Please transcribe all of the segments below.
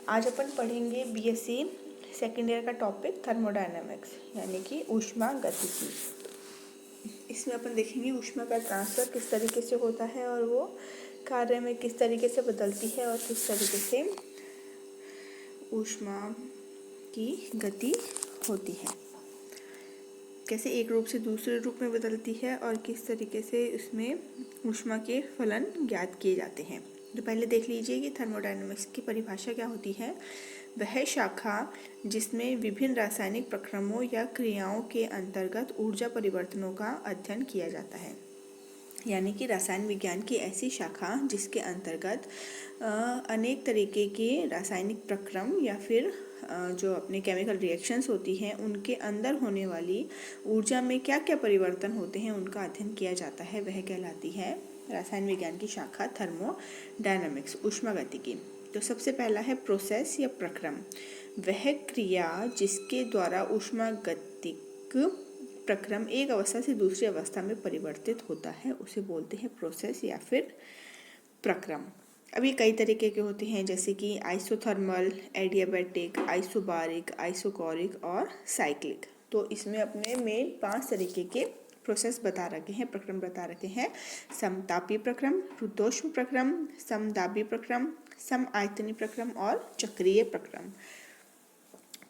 आज अपन पढ़ेंगे BSc second year का टॉपिक थर्मोडायनामिक्स यानी कि ऊष्मागतिकी। इसमें अपन देखेंगे ऊष्मा का ट्रांसफ़र किस तरीके से होता है और वो कार्य में किस तरीके से बदलती है और किस तरीके से ऊष्मा की गति होती है, कैसे एक रूप से दूसरे रूप में बदलती है और किस तरीके से उसमें ऊष्मा के फलन ज्ञात किए जाते हैं। तो पहले देख लीजिए कि थर्मोडायनामिक्स की परिभाषा क्या होती है। वह शाखा जिसमें विभिन्न रासायनिक प्रक्रमों या क्रियाओं के अंतर्गत ऊर्जा परिवर्तनों का अध्ययन किया जाता है, यानी कि रसायन विज्ञान की ऐसी शाखा जिसके अंतर्गत अनेक तरीके के रासायनिक प्रक्रम या फिर जो अपने केमिकल रिएक्शंस होती हैं उनके अंदर होने वाली ऊर्जा में क्या क्या परिवर्तन होते हैं उनका अध्ययन किया जाता है, वह कहलाती है रसायन विज्ञान की शाखा थर्मोडायनामिक्स ऊष्मागतिकी। तो सबसे पहला है प्रोसेस या प्रक्रम, वह क्रिया जिसके द्वारा ऊष्मागतिक प्रक्रम एक अवस्था से दूसरी अवस्था में परिवर्तित होता है उसे बोलते हैं प्रोसेस या फिर प्रक्रम। अब ये कई तरीके के होते हैं जैसे कि आइसोथर्मल, एडियाबैटिक, आइसोबारिक, आइसोकोरिक और साइक्लिक। तो इसमें अपने मेन 5 तरीके के प्रोसेस बता रखे हैं, प्रक्रम बता रखे हैं। समतापी प्रक्रम, रुद्धोष्म प्रक्रम, समदाबी प्रक्रम, समआयतनी प्रक्रम और चक्रीय प्रक्रम।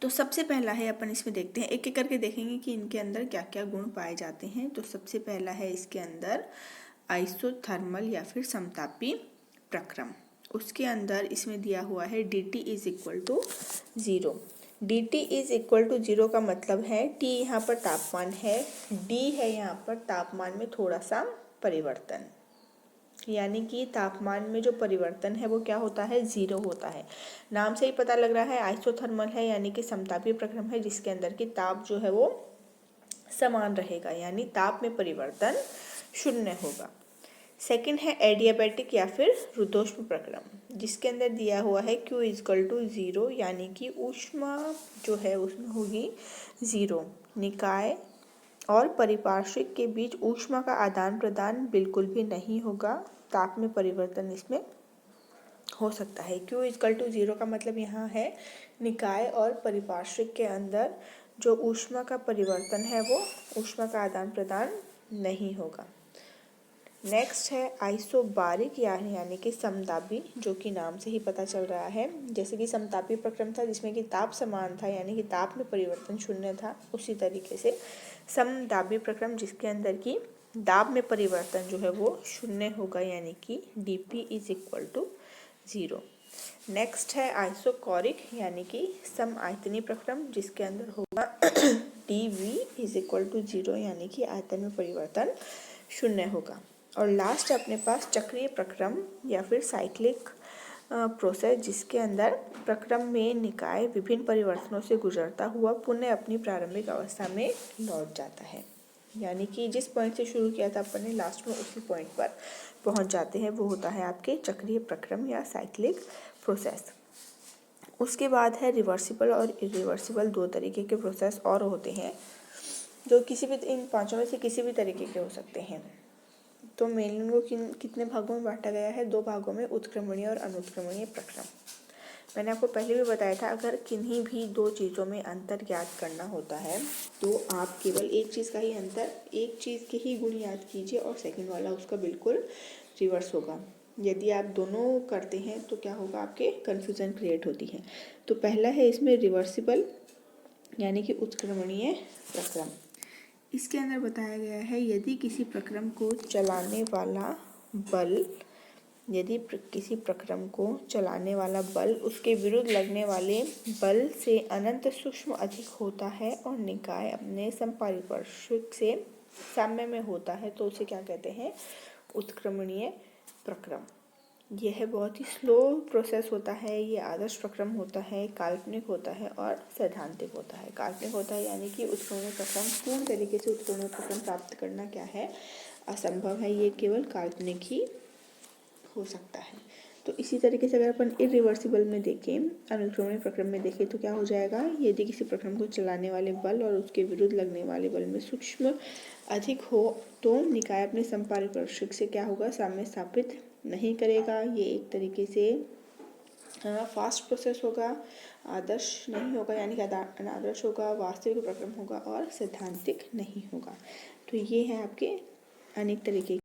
तो सबसे पहला है अपन इसमें देखते हैं, एक एक करके देखेंगे कि इनके अंदर क्या क्या गुण पाए जाते हैं। तो सबसे पहला है इसके अंदर आइसोथर्मल या फिर समतापी प्रक्रम। उसके अंदर इसमें दिया हुआ है dt is equal to 0। dt is equal to 0 का मतलब है T यहाँ पर तापमान है, D है यहाँ पर तापमान में थोड़ा सा परिवर्तन, यानी कि तापमान में जो परिवर्तन है वो क्या होता है, 0 होता है। नाम से ही पता लग रहा है आइसोथर्मल है यानी कि समतापी प्रक्रम है जिसके अंदर की ताप जो है वो समान रहेगा, यानी ताप में परिवर्तन 0 होगा। सेकंड है एडियाबैटिक या फिर रुद्धोष्म प्रक्रम जिसके अंदर दिया हुआ है Q इजकल टू 0, यानी कि ऊष्मा जो है उसमें होगी 0। निकाय और परिपार्श्विक के बीच ऊष्मा का आदान प्रदान बिल्कुल भी नहीं होगा, ताप में परिवर्तन इसमें हो सकता है। Q इजकल टू 0 का मतलब यहाँ है निकाय और परिपार्श्विक के अंदर जो ऊष्मा का परिवर्तन है वो ऊष्मा का आदान प्रदान नहीं होगा। नेक्स्ट है आइसोबारिक यानी कि समदाबी, जो कि नाम से ही पता चल रहा है। जैसे कि समतापी प्रक्रम था जिसमें कि ताप समान था यानी कि ताप में परिवर्तन 0 था, उसी तरीके से समदाबी प्रक्रम जिसके अंदर की दाब में परिवर्तन जो है वो 0 होगा, यानी कि dP is equal to 0। Next है आइसोकोरिक यानी कि समआयतनी प्रक्रम जिसके अंदर होगा dV इज इक्वल टू 0, यानी कि आयतन में परिवर्तन 0 होगा। और लास्ट अपने पास चक्रीय प्रक्रम या फिर साइक्लिक प्रोसेस जिसके अंदर प्रक्रम में निकाय विभिन्न परिवर्तनों से गुजरता हुआ पुनः अपनी प्रारंभिक अवस्था में लौट जाता है, यानी कि जिस पॉइंट से शुरू किया था अपन ने लास्ट में उसी पॉइंट पर पहुंच जाते हैं, वो होता है आपके चक्रीय प्रक्रम या साइक्लिक प्रोसेस। उसके बाद है रिवर्सिबल और इरिवर्सिबल, 2 तरीके के प्रोसेस और होते हैं जो किसी भी इन 5 में से किसी भी तरीके के हो सकते हैं। तो मेनली उनको कितने भागों में बांटा गया है, 2 भागों में, उत्क्रमणीय और अनुत्क्रमणीय प्रक्रम। मैंने आपको पहले भी बताया था अगर किन्हीं भी 2 चीज़ों में अंतर ज्ञात करना होता है तो आप केवल एक चीज़ का ही अंतर, एक चीज़ के ही गुण याद कीजिए और सेकंड वाला उसका बिल्कुल रिवर्स होगा। यदि आप दोनों करते हैं तो क्या होगा, आपके कन्फ्यूज़न क्रिएट होती है। तो पहला है इसमें रिवर्सिबल यानी कि उत्क्रमणीय प्रक्रम। इसके अंदर बताया गया है यदि किसी प्रक्रम को चलाने वाला बल उसके विरुद्ध लगने वाले बल से अनंत सूक्ष्म अधिक होता है और निकाय अपने समपारिपार्श्विक से साम्य में होता है तो उसे क्या कहते हैं, उत्क्रमणीय प्रक्रम। यह बहुत ही स्लो प्रोसेस होता है, ये आदर्श प्रक्रम होता है, काल्पनिक होता है और सैद्धांतिक होता है। काल्पनिक होता है यानी कि उत्क्रमणीय प्रक्रम, पूर्ण तरीके से उत्क्रमणीय प्रक्रम प्राप्त करना क्या है, असंभव है, ये केवल काल्पनिक ही हो सकता है। तो इसी तरीके से अगर अपन इरिवर्सिबल में देखें, अनुक्रमणीय प्रक्रम में देखें तो क्या हो जाएगा, यदि किसी प्रक्रम को चलाने वाले बल और उसके विरुद्ध लगने वाले बल में सूक्ष्म अधिक हो तो निकाय अपने समपारिपार्श्विक से क्या होगा, साम्य स्थापित नहीं करेगा। ये एक तरीके से फास्ट प्रोसेस होगा, आदर्श नहीं होगा यानी कि अनादर्श होगा, वास्तविक प्रक्रम होगा और सैद्धांतिक नहीं होगा। तो ये हैं आपके अनेक तरीके